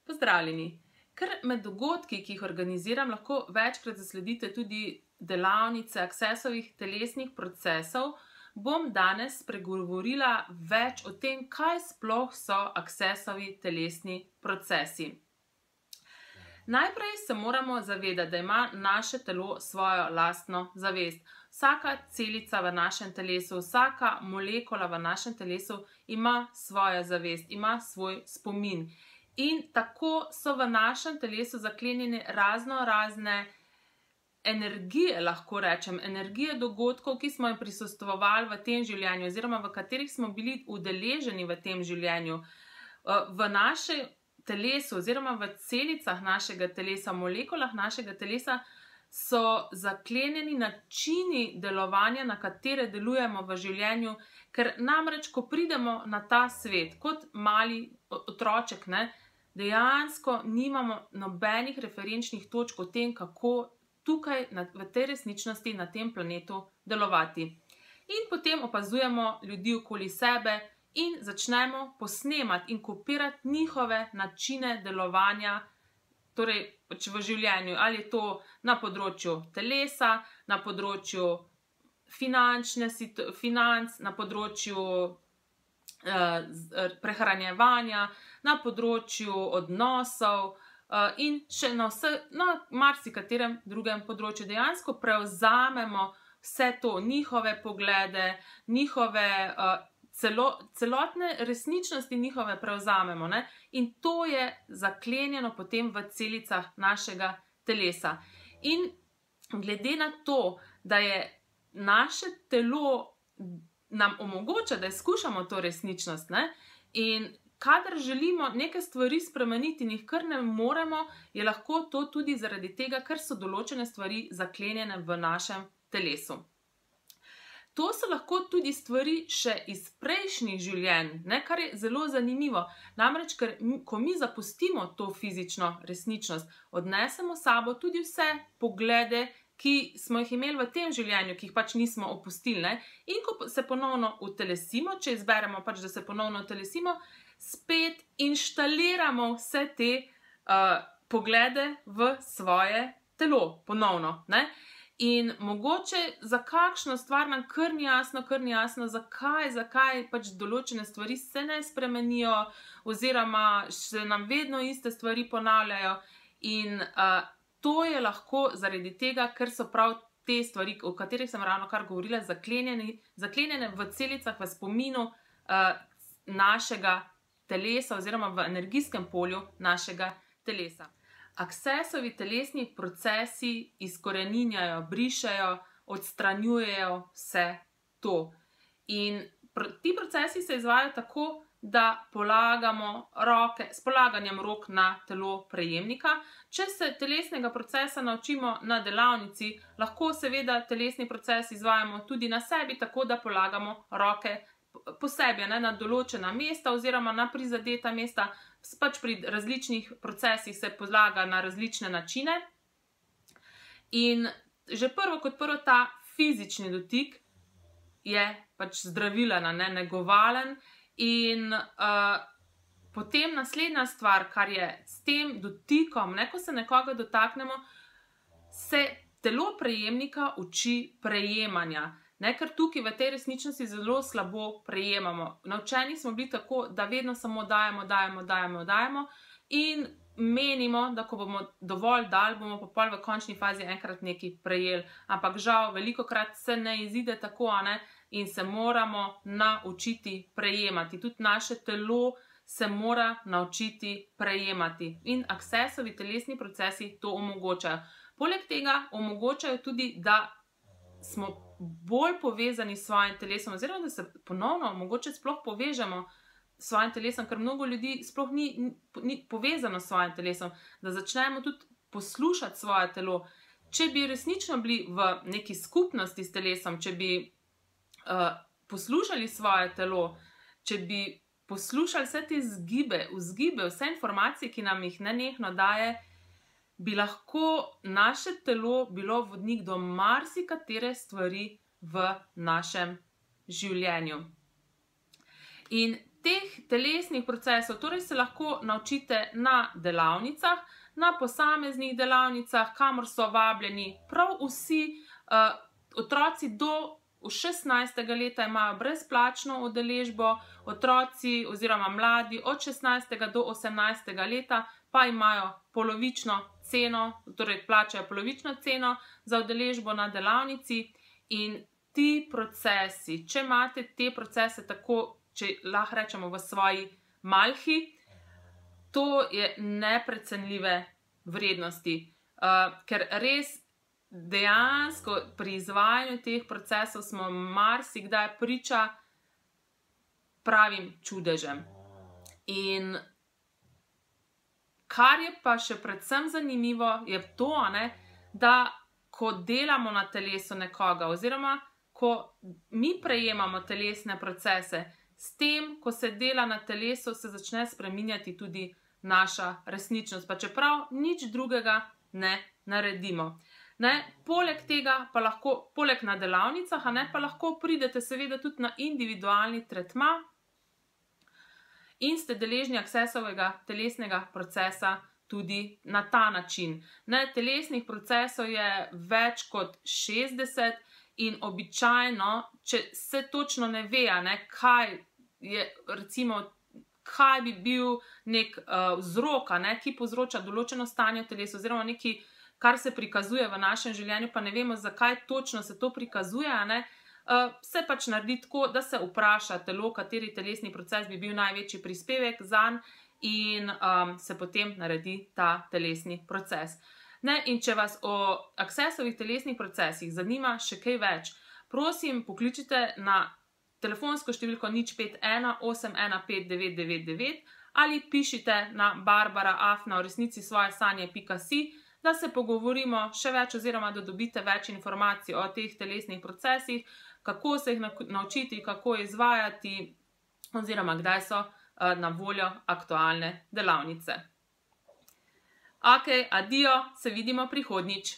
Pozdravljeni! Ker med dogodki, ki jih organiziram, lahko večkrat zasledite tudi delavnice Accessovih telesnih procesov, bom danes spregovorila več o tem, kaj sploh so Accessovi telesni procesi. Najprej se moramo zavedati, da ima naše telo svojo lastno zavest. Vsaka celica v našem telesu, vsaka molekula v našem telesu ima svojo zavest, ima svoj spomin. In tako so v našem telesu zaklenjene razne energije, lahko rečem, energije dogodkov, ki smo jim prisostvovali v tem življenju oziroma v katerih smo bili udeleženi v tem življenju. V našem telesu oziroma v celicah našega telesa, molekulah našega telesa so zaklenjeni načini delovanja, na katere delujemo v življenju, ker namreč, ko pridemo na ta svet kot mali otroček, dejansko nimamo nobenih referenčnih točk o tem, kako tukaj v tej resničnosti na tem planetu delovati. In potem opazujemo ljudi okoli sebe in začnemo posnemati in kopirati njihove načine delovanja, torej v življenju, ali je to na področju telesa, na področju financ, na področju prehranjevanja, na področju odnosov in še na marsikaterem drugem področju. Dejansko prevzamemo vse to, njihove poglede, njihove celotne resničnosti njihove prevzamemo, in to je zaklenjeno potem v celicah našega telesa. In glede na to, da je naše telo nam omogoča, da izkušamo to resničnost, in kadar želimo neke stvari spremeniti in jih kar ne moremo, je lahko to tudi zaradi tega, ker so določene stvari zaklenjene v našem telesu. To so lahko tudi stvari še iz prejšnjih življenj, kar je zelo zanimivo. Namreč, ker ko mi zapustimo to fizično resničnost, odnesemo s sabo tudi vse poglede, ki smo jih imeli v tem življenju, ki jih pač nismo opustili. In ko se ponovno utelesimo, če izberemo pač, da se ponovno utelesimo, spet inštaliramo vse te poglede v svoje telo ponovno. In mogoče za kakšno stvar nam kar ni jasno, zakaj pač določene stvari se ne spremenijo oziroma se nam vedno iste stvari ponavljajo. In to je lahko zaradi tega, ker so prav te stvari, o katerih sem ravnokar govorila, zaklenjene v celicah, v spominu našega telesa oziroma v energijskem polju našega telesa. Accessovi telesni procesi izkoreninjajo, brišejo, odstranjujejo vse to. In ti procesi se izvajajo tako, da polagamo roke, s polaganjem rok na telo prejemnika. Če se telesnega procesa naučimo na delavnici, lahko seveda telesni proces izvajamo tudi na sebi, tako da polagamo roke po sebi, na določena mesta oziroma na prizadeta mesta. Pač pri različnih procesih se polaga na različne načine. In že prvo kot prvo ta fizični dotik je pač zdravilen, negovalen. In potem naslednja stvar, kar je s tem dotikom, ko se nekoga dotaknemo, se telo prejemnika uči prejemanja. Ker tukaj v tej resničnosti zelo slabo prejemamo. Naučeni smo bili tako, da vedno samo dajemo in menimo, da ko bomo dovolj dali, bomo pa pol v končni fazi enkrat nekaj prejeli. Ampak žal, velikokrat se ne izide tako, in se moramo naučiti prejemati. Tudi naše telo se mora naučiti prejemati. In Accessovi telesni procesi to omogočajo. Poleg tega omogočajo tudi, da smo bolj povezani s svojim telesom, oziroma da se ponovno mogoče sploh povežemo s svojim telesom, ker mnogo ljudi sploh ni povezano s svojim telesom, da začnemo tudi poslušati svoje telo. Če bi resnično bili v neki skupnosti s telesom, če bi poslušali svoje telo, če bi poslušali vse te vzgibe, vse informacije, ki nam jih nenehno daje, bi lahko naše telo bilo vodnik do marsikatere stvari v našem življenju. In teh telesnih procesov torej se lahko naučite na delavnicah, na posameznih delavnicah, kamor so vabljeni prav vsi otroci do 16. leta imajo brezplačno udeležbo, otroci oziroma mladi od 16. do 18. leta pa imajo polovično ceno, torej plačajo polovično ceno za udeležbo na delavnici. In ti procesi, če imate te procese tako, če lahko rečemo v svoji malhi, to je neprecenljive vrednosti, ker res dejansko pri izvajanju teh procesov smo marsikdaj priča pravim čudežem. In kar je pa še predvsem zanimivo, je to, da ko delamo na telesu nekoga oziroma ko mi prejemamo telesne procese, s tem, ko se dela na telesu, se začne spreminjati tudi naša resničnost, pa čeprav nič drugega ne naredimo. Poleg tega pa lahko, poleg na delavnicah, pa lahko pridete seveda tudi na individualni tretma in ste deležni Accessovega telesnega procesa tudi na ta način. Telesnih procesov je več kot 60 in običajno, če se točno ne ve, kaj je, recimo, kaj bi bil nek vzrok, ki povzroča določeno stanje v telesu, oziroma nekaj, kar se prikazuje v našem življenju, pa ne vemo, zakaj točno se to prikazuje, se pač naredi tako, da se vpraša telo, kateri telesni proces bi bil največji prispevek zanj in se potem naredi ta telesni proces. In če vas o Accessovih telesnih procesih zanima še kaj več, prosim, pokličite na telefonsko številko 051 815 999 ali pišite na barbara@uresnicisvojsanje.si, da se pogovorimo še več oziroma da dobite več informacij o teh telesnih procesih, kako se jih naučiti, kako izvajati oziroma kdaj so na voljo aktualne delavnice. Ok, adijo, se vidimo prihodnjič.